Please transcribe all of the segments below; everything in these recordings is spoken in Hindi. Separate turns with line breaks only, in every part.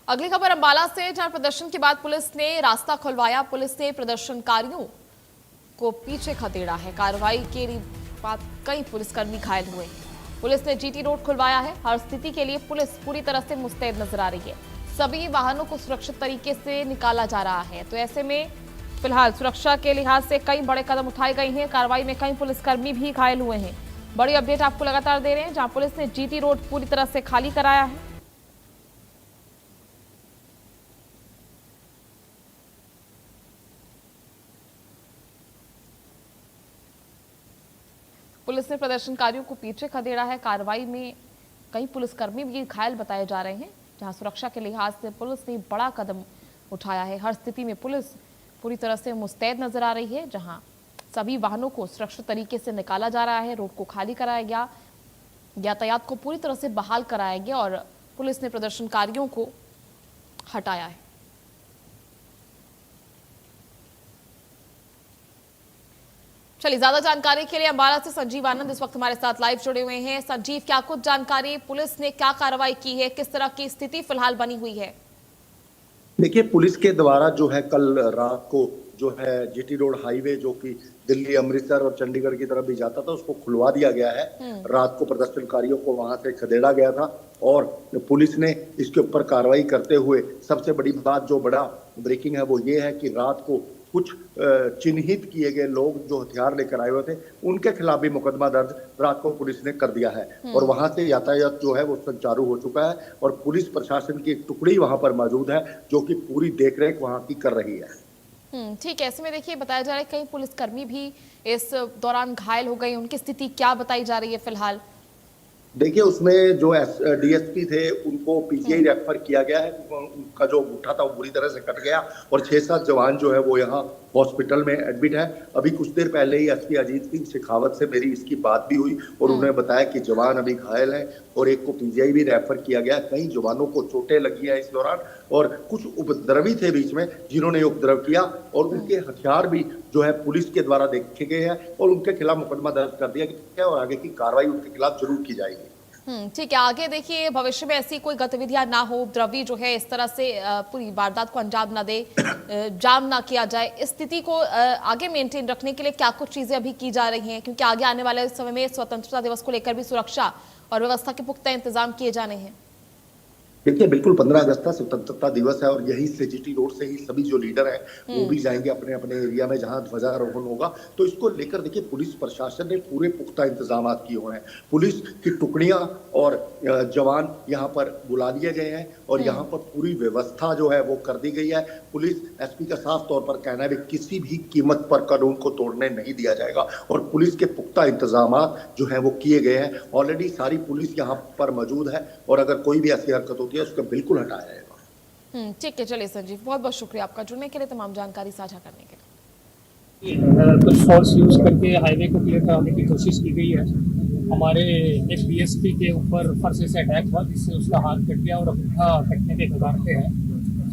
अगली खबर अंबाला से, जहां प्रदर्शन के बाद पुलिस ने रास्ता खुलवाया। पुलिस ने प्रदर्शनकारियों को पीछे खदेड़ा है। कार्रवाई के बाद कई पुलिसकर्मी घायल हुए। पुलिस ने जीटी रोड खुलवाया है। हर स्थिति के लिए पुलिस पूरी तरह से मुस्तैद नजर आ रही है। सभी वाहनों को सुरक्षित तरीके से निकाला जा रहा है। तो ऐसे में फिलहाल सुरक्षा के लिहाज से कई बड़े कदम उठाए गए हैं। कार्रवाई में कई पुलिसकर्मी भी घायल हुए हैं। बड़ी अपडेट आपको लगातार दे रहे हैं, जहां पुलिस ने जीटी रोड पूरी तरह से खाली कराया है। पुलिस ने प्रदर्शनकारियों को पीछे खदेड़ा है। कार्रवाई में कई पुलिसकर्मी भी घायल बताए जा रहे हैं, जहां सुरक्षा के लिहाज से पुलिस ने बड़ा कदम उठाया है। हर स्थिति में पुलिस पूरी तरह से मुस्तैद नजर आ रही है, जहां सभी वाहनों को सुरक्षित तरीके से निकाला जा रहा है। रोड को खाली कराया गया, यातायात को पूरी तरह से बहाल कराया गया और पुलिस ने प्रदर्शनकारियों को हटाया है। चलिए, ज्यादा जानकारी के लिए अंबाला से संजीव आनंद इस वक्त हमारे साथ लाइव जुड़े हुए हैं। संजीव, क्या कुछ जानकारी, पुलिस ने क्या कार्रवाई की है, किस तरह की स्थिति फिलहाल बनी हुई है?
देखिए, पुलिस के द्वारा जो है कल रात को जो है जीटी रोड हाईवे जो कि दिल्ली, अमृतसर और चंडीगढ़ की तरफ भी जाता था, उसको खुलवा दिया गया है। रात को प्रदर्शनकारियों को वहां से खदेड़ा गया था और पुलिस ने इसके ऊपर कार्रवाई करते हुए, सबसे बड़ी बात जो बड़ा ब्रेकिंग है वो ये है कि रात को कुछ चिन्हित किए गए लोग जो हथियार लेकर आए हुए थे, उनके खिलाफ भी मुकदमा दर्ज रात को पुलिस ने कर दिया है और वहां से यातायात जो है वो सुचारू हो चुका है और पुलिस प्रशासन की एक टुकड़ी वहां पर मौजूद है जो कि पूरी देखरेख वहां की कर रही है।
ठीक है। ऐसे में देखिए, बताया जा रहा है कई पुलिसकर्मी भी इस दौरान घायल हो गए। उनकी स्थिति क्या बताई जा रही है फिलहाल?
देखिए, उसमें जो डीएसपी थे उनको पीजीआई रेफर किया गया है। उनका जो मुट्ठा था वो बुरी तरह से कट गया और 6-7 जवान जो है वो यहाँ हॉस्पिटल में एडमिट है। अभी कुछ देर पहले ही एसपी अजीत सिंह शेखावत से मेरी इसकी बात भी हुई और उन्होंने बताया कि जवान अभी घायल हैं और एक को पीजीआई भी रेफर किया गया। कई जवानों को चोटें लगी है इस दौरान और कुछ उपद्रवी थे बीच में जिन्होंने उपद्रव किया और उनके हथियार भी जो है पुलिस के द्वारा देखे गए हैं और उनके खिलाफ मुकदमा दर्ज कर दिया गया है और आगे की कार्रवाई उनके खिलाफ जरूर की जाएगी।
ठीक है। आगे देखिए, भविष्य में ऐसी कोई गतिविधियां ना हो, उपद्रवी जो है इस तरह से पूरी वारदात को अंजाम ना दे, जाम ना किया जाए, इस स्थिति को आगे मेंटेन रखने के लिए क्या कुछ चीजें अभी की जा रही हैं? क्योंकि आगे आने वाले समय में स्वतंत्रता दिवस को लेकर भी सुरक्षा और व्यवस्था के पुख्ता इंतजाम किए जाने हैं।
देखिए, बिल्कुल 15 अगस्त का स्वतंत्रता दिवस है और यही से जीटी रोड से ही सभी जो लीडर हैं वो भी जाएंगे अपने अपने एरिया में जहां ध्वजारोहण होगा। तो इसको लेकर देखिए, पुलिस प्रशासन ने पूरे पुख्ता इंतजाम किए हुए हैं। पुलिस की टुकड़ियां और जवान यहाँ पर बुला लिए गए हैं और यहाँ पर पूरी व्यवस्था जो है वो कर दी गई है। पुलिस एसपी का साफ तौर पर कहना है कि किसी भी कीमत पर कानून को तोड़ने नहीं दिया जाएगा और पुलिस के पुख्ता इंतजाम जो है वो किए गए हैं। ऑलरेडी सारी पुलिस यहाँ पर मौजूद है और अगर कोई भी ऐसी हरकत होती है उसको बिल्कुल हटाया जाएगा।
ठीक है। चलिए संजीव, बहुत बहुत शुक्रिया आपका जुड़ने के लिए, तमाम जानकारी साझा करने के लिए।
कुछ फोर्स यूज करके हाईवे को क्लियर कराने की कोशिश की गई है। हमारे एक डीएसपी के ऊपर फर्श से अटैक हुआ जिससे उसका हाथ कट गया और अंगूठा कटने के कगार पे है,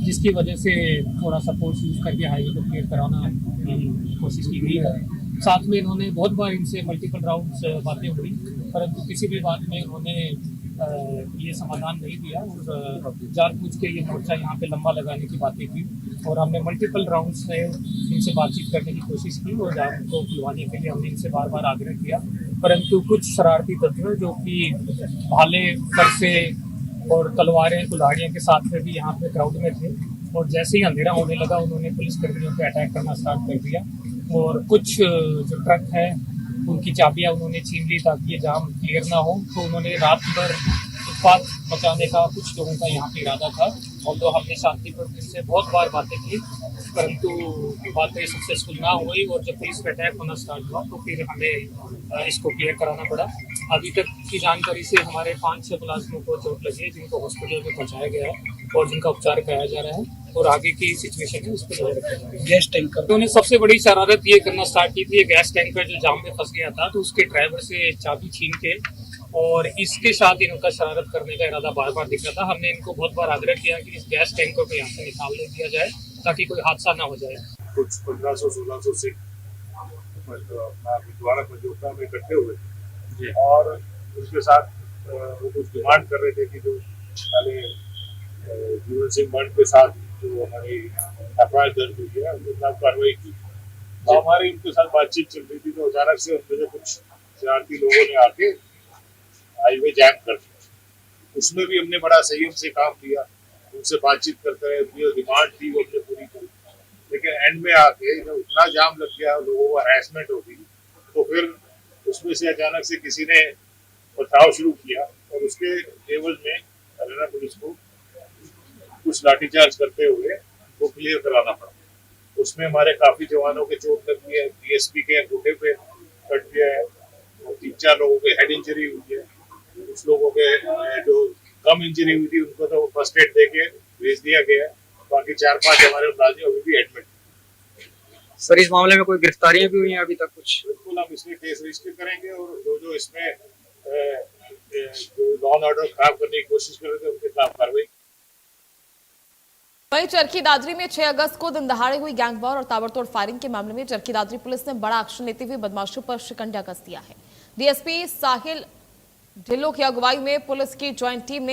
जिसकी वजह से थोड़ा सा फोर्स यूज करके हाईवे को क्लियर कराना की कोशिश की गई है। साथ में इन्होंने बहुत बार इनसे मल्टीपल राउंड्स बातें हुई, परंतु किसी भी बात में इन्होंने ये समाधान नहीं दिया और जानबूझ के ये मोर्चा यहाँ पे लंबा लगाने की बातें की और हमने मल्टीपल राउंड से इनसे बातचीत करने की कोशिश की और जाम को खुलवाने के लिए हमने इनसे बार बार आग्रह किया, परंतु कुछ शरारती तत्व जो कि भाले, फरसे और तलवारें, कुल्हाड़ियों के साथ में भी यहाँ पे क्राउड में थे और जैसे ही अंधेरा होने लगा उन्होंने पुलिस कर्मियों पे अटैक करना स्टार्ट कर दिया और कुछ जो ट्रक है उनकी चाबियां उन्होंने छीन ली ताकि ये जाम क्लियर ना हो। तो उन्होंने रात भर उत्पात मचाने का कुछ लोगों का यहाँ पे इरादा था और तो हमने शांतिपूर्ण से बहुत बार बातें की, परंतु बातें सक्सेसफुल ना हुई और जब पुलिस पे अटैक होना स्टार्ट हुआ तो फिर हमें इसको क्लियर कराना पड़ा। अभी तक की जानकारी से हमारे 5-6 मुलाजिमों को चोट लगी है जिनको हॉस्पिटल में पहुँचाया गया है और जिनका उपचार कराया जा रहा है और आगे की सिचुएशन है उस पर नजर रखा जा रहा है। गैस टैंकर, उन्होंने सबसे बड़ी शरारत ये करना स्टार्ट की थी, गैस टैंकर जो जाम में फंस गया था तो उसके ड्राइवर से चाबी छीन के और इसके साथ इनका शरारत करने का इरादा बार बार दिख रहा था। हमने इनको बहुत बार आग्रह किया कि इस गैस टैंकर को यहाँ से निकाल दिया जाए ताकि कोई हादसा ना हो जाए।
कुछ 1500-1600 सिख गुरुद्वारा पंजोखरा में इकट्ठे हुए और उसके साथ वो कुछ डिमांड कर रहे थे कि जो पहले जीवन सिंह मंड के साथ जो हमारी एफआईआर दर्ज हुई है उनके खिलाफ कार्रवाई की। तो हमारी उनके साथ बातचीत चल रही थी तो अचानक से उनमें से कुछ शरारती लोगों ने आके हाईवे जैम कर दिया। उसमें भी हमने बड़ा संयम से काम किया, उनसे बातचीत करते रहे, उनकी जो डिमांड थी वो हमने पूरी की। लेकिन एंड में आके जब इतना जाम लग गया, लोगों को हरासमेंट हो गई, तो फिर उसमें से अचानक से किसी ने पथराव शुरू किया और उसके एवज में हरियाणा पुलिस को कुछ लाठीचार्ज करते हुए वो क्लियर कराना पड़ा। उसमें हमारे काफी जवानों के चोट लगी है, डीएसपी के अंगूठे पे कट गया है, 3-4 लोगों के हेड इंजरी हुई है, कुछ लोगों के जो कम इंजरी हुई थी उनको तो फर्स्ट एड देके भेज दिया गया है। बाकी 4-5 हमारे मुलाजिम अभी भी एडमिट।
सर इस मामले में कोई गिरफ्तारियां भी हुई हैं अभी तक कुछ?
बिल्कुल हम इसमें केस रजिस्टर करेंगे और जो इसमें जो लॉ एंड ऑर्डर खराब करने की कोशिश कर रहे थे उनके खिलाफ कार्रवाई।
वहीं चरखी दादरी में 6 अगस्त को दिन दहाड़े हुई गैंगवॉर और ताबड़तोड़ फायरिंग के मामले में चरखी दादरी पुलिस ने बड़ा एक्शन लेते हुए बदमाशों पर शिकंजा कस दिया है। डीएसपी साहिल ढिल्लों की अगुवाई में पुलिस की ज्वाइंट टीम ने